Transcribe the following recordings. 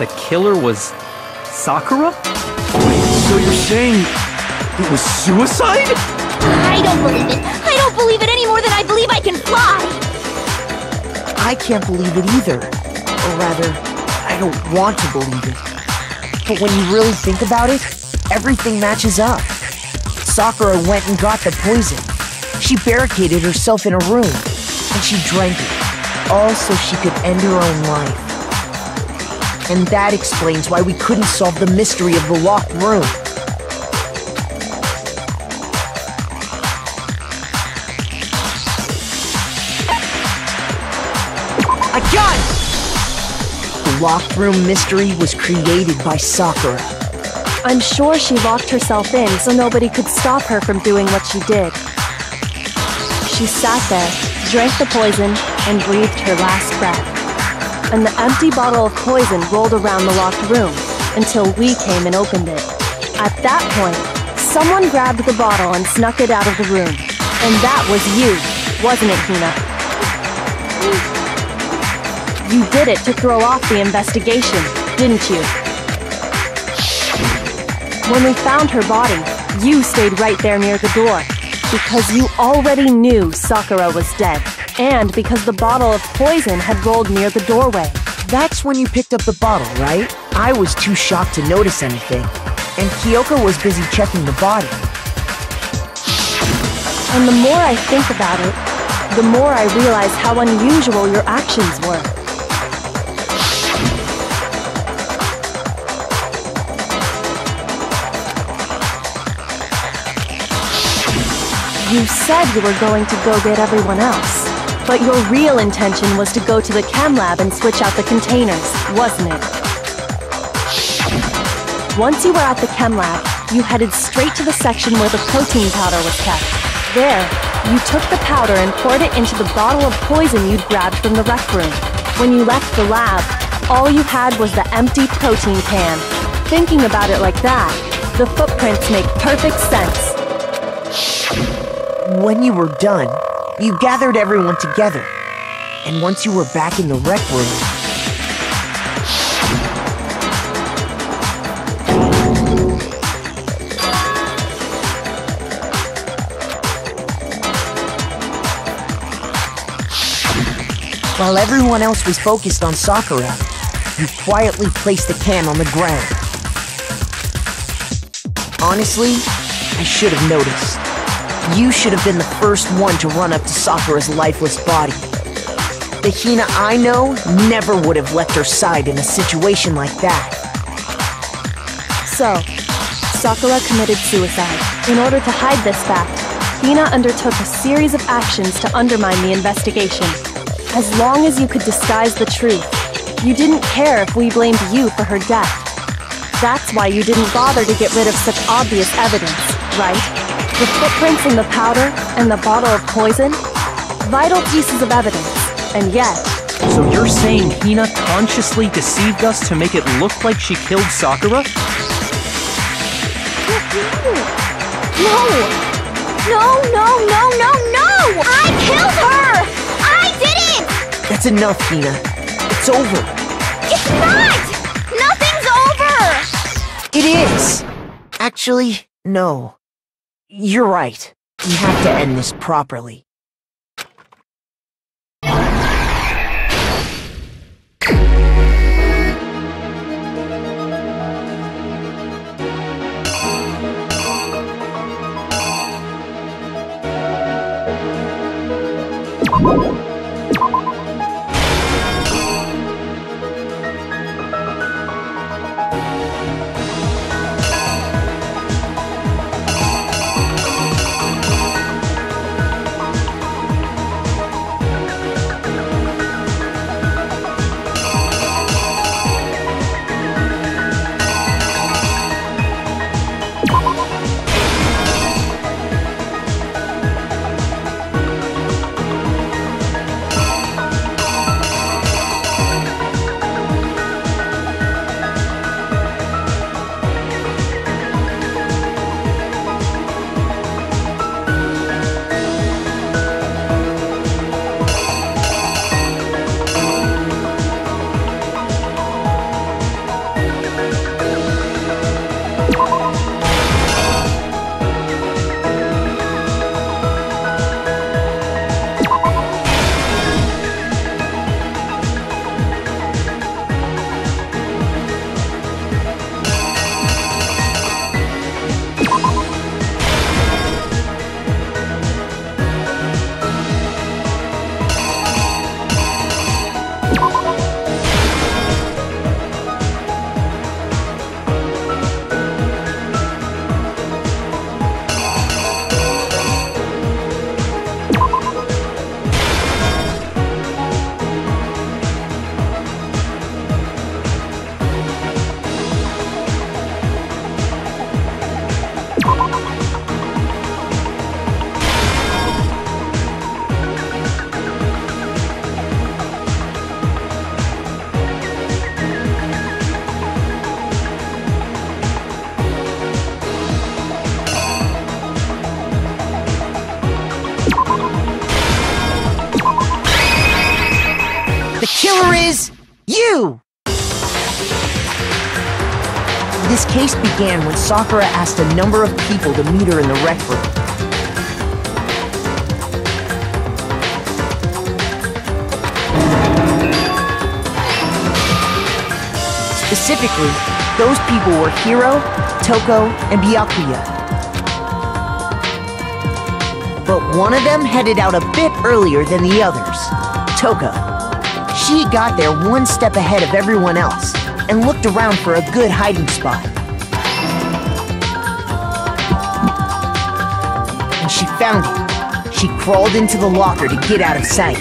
the killer was Sakura? So you're saying it was suicide? I don't believe it. I don't believe it any more than I believe I can fly. I can't believe it either. Or rather, I don't want to believe it. But when you really think about it, everything matches up. Sakura went and got the poison. She barricaded herself in a room, and she drank it, all so she could end her own life. And that explains why we couldn't solve the mystery of the locked room. I got it! The locked room mystery was created by Sakura. I'm sure she locked herself in so nobody could stop her from doing what she did. She sat there, drank the poison, and breathed her last breath. And the empty bottle of poison rolled around the locked room until we came and opened it. At that point, someone grabbed the bottle and snuck it out of the room. And that was you, wasn't it, Hina? You did it to throw off the investigation, didn't you? When we found her body, you stayed right there near the door, because you already knew Sakura was dead, and because the bottle of poison had rolled near the doorway. That's when you picked up the bottle, right? I was too shocked to notice anything, and Kyoko was busy checking the body. And the more I think about it, the more I realize how unusual your actions were. You said you were going to go get everyone else, but your real intention was to go to the chem lab and switch out the containers, wasn't it? Once you were at the chem lab, you headed straight to the section where the protein powder was kept. There, you took the powder and poured it into the bottle of poison you'd grabbed from the rec room. When you left the lab, all you had was the empty protein can. Thinking about it like that, the footprints make perfect sense. When you were done, you gathered everyone together. And once you were back in the rec room, while everyone else was focused on Sakura, you quietly placed the can on the ground. Honestly, I should have noticed. You should have been the first one to run up to Sakura's lifeless body. The Hina I know never would have left her side in a situation like that. So, Sakura committed suicide. In order to hide this fact, Hina undertook a series of actions to undermine the investigation. As long as you could disguise the truth, you didn't care if we blamed you for her death. That's why you didn't bother to get rid of such obvious evidence, right? The footprints in the powder and the bottle of poison? Vital pieces of evidence, and yet... So you're saying Hina consciously deceived us to make it look like she killed Sakura? No! I killed her! I did it! That's enough, Hina. It's over. It's not! Nothing's over! It is! Actually, no. You're right. We have to end this properly. killer is you! This case began when Sakura asked a number of people to meet her in the rec room. Specifically, those people were Hiro, Toko, and Byakuya. But one of them headed out a bit earlier than the others, Toko. She got there one step ahead of everyone else and looked around for a good hiding spot. And she found it. She crawled into the locker to get out of sight.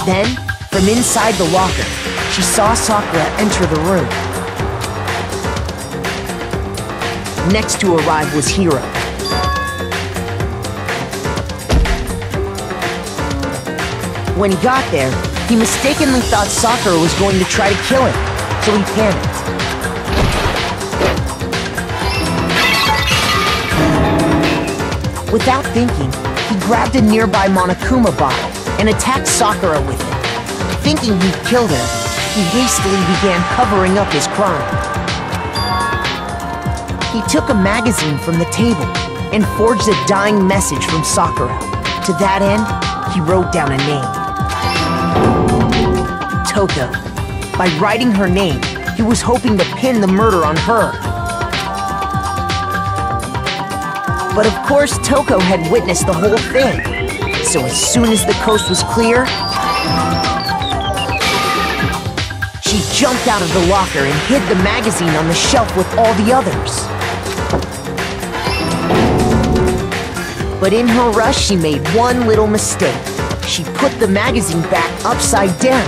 Then, from inside the locker, she saw Sakura enter the room. Next to arrive was Hiro. When he got there, he mistakenly thought Sakura was going to try to kill him, so he panicked. Without thinking, he grabbed a nearby Monokuma bottle and attacked Sakura with it. Thinking he'd killed her, he hastily began covering up his crime. He took a magazine from the table and forged a dying message from Sakura. To that end, he wrote down a name. Toko. By writing her name, he was hoping to pin the murder on her. But of course, Toko had witnessed the whole thing. So as soon as the coast was clear, she jumped out of the locker and hid the magazine on the shelf with all the others. But in her rush, she made one little mistake. She put the magazine back upside down.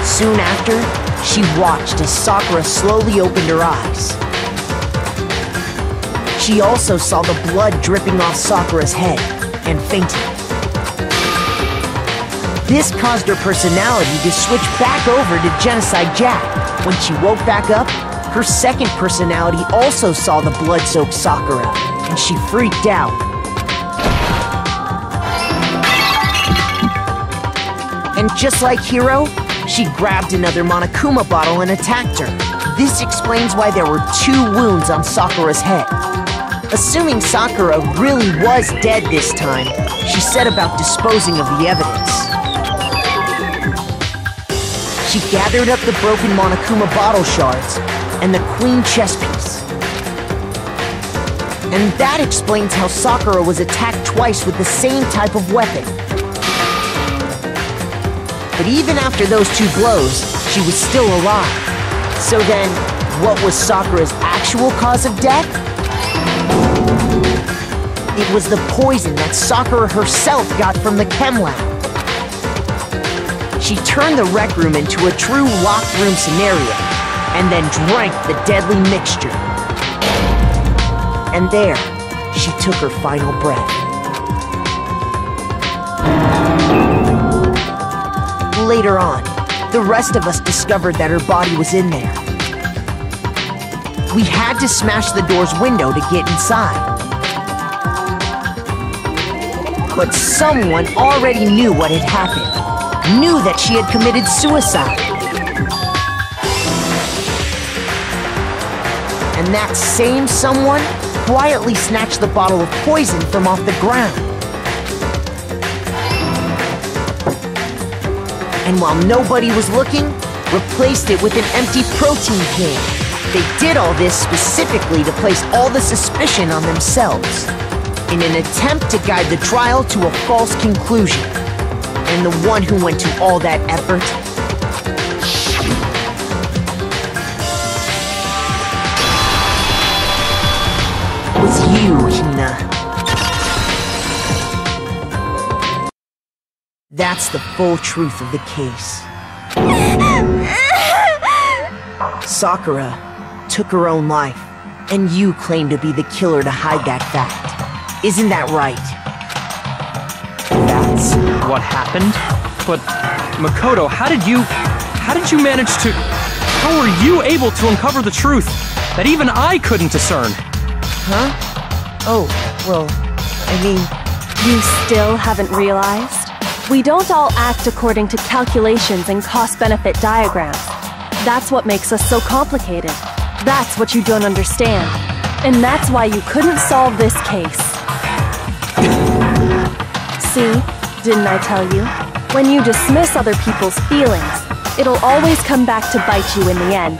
Soon after, she watched as Sakura slowly opened her eyes. She also saw the blood dripping off Sakura's head and fainted. This caused her personality to switch back over to Genocide Jack. When she woke back up, her second personality also saw the blood-soaked Sakura, and she freaked out. And just like Hiro, she grabbed another Monokuma bottle and attacked her. This explains why there were 2 wounds on Sakura's head. Assuming Sakura really was dead this time, she set about disposing of the evidence. She gathered up the broken Monokuma bottle shards and the queen chess piece. And that explains how Sakura was attacked twice with the same type of weapon. But even after those 2 blows, she was still alive. So then, what was Sakura's actual cause of death? It was the poison that Sakura herself got from the chem lab. She turned the rec room into a true locked room scenario, and then drank the deadly mixture. And there, she took her final breath. Later on, the rest of us discovered that her body was in there. We had to smash the door's window to get inside. But someone already knew what had happened, knew that she had committed suicide. And that same someone quietly snatched the bottle of poison from off the ground. And while nobody was looking, replaced it with an empty protein can. They did all this specifically to place all the suspicion on themselves, in an attempt to guide the trial to a false conclusion. And the one who went to all that effort was you, Hina. That's the full truth of the case. Sakura took her own life, and you claim to be the killer to hide that fact. Isn't that right? That's what happened? But, Makoto, how did you manage to... How were you able to uncover the truth that even I couldn't discern? Huh? Oh, well, I mean, You still haven't realized? We don't all act according to calculations and cost-benefit diagrams. That's what makes us so complicated. That's what you don't understand. And that's why you couldn't solve this case. See? Didn't I tell you? When you dismiss other people's feelings, it'll always come back to bite you in the end.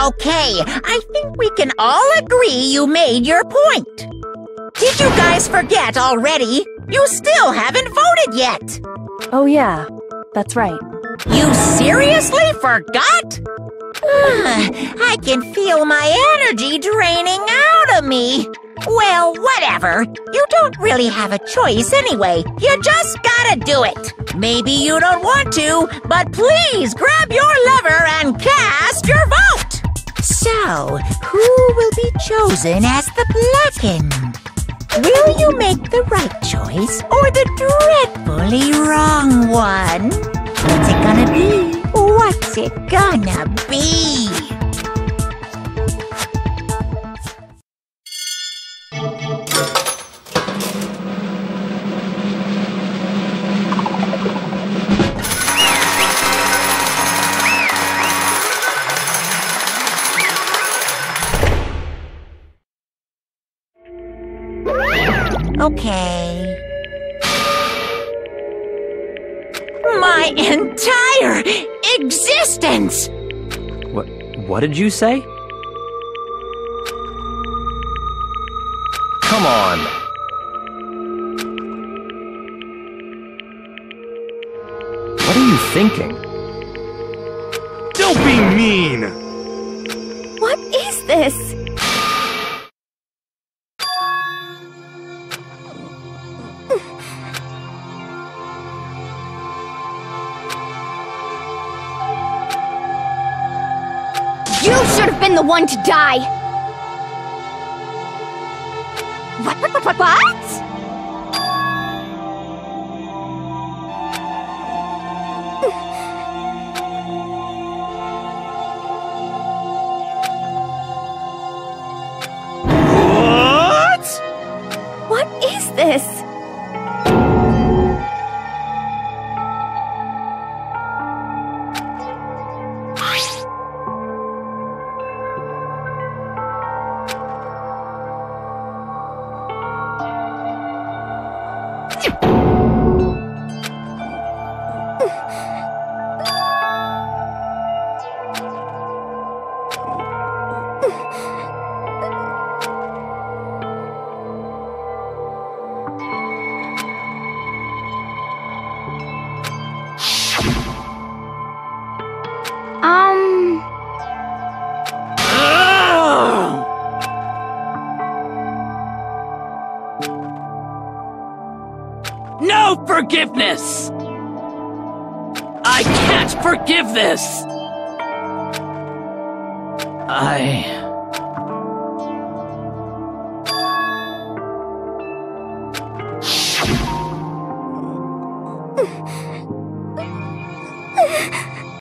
Okay. I think we can all agree you made your point. Did you guys forget already? You still haven't voted yet. Oh yeah, that's right. You seriously forgot? I can feel my energy draining out of me. Well, whatever. You don't really have a choice anyway. You just gotta do it. Maybe you don't want to, but please grab your lever and cast your vote. So, who will be chosen as the Blackened? Will you make the right choice or the dreadfully wrong one? What's it gonna be? What's it gonna be? Okay. My entire existence! What did you say? Come on. What are you thinking? Don't be mean! What is this? You should have been the one to die! What? What? What is this? No forgiveness! I can't forgive this!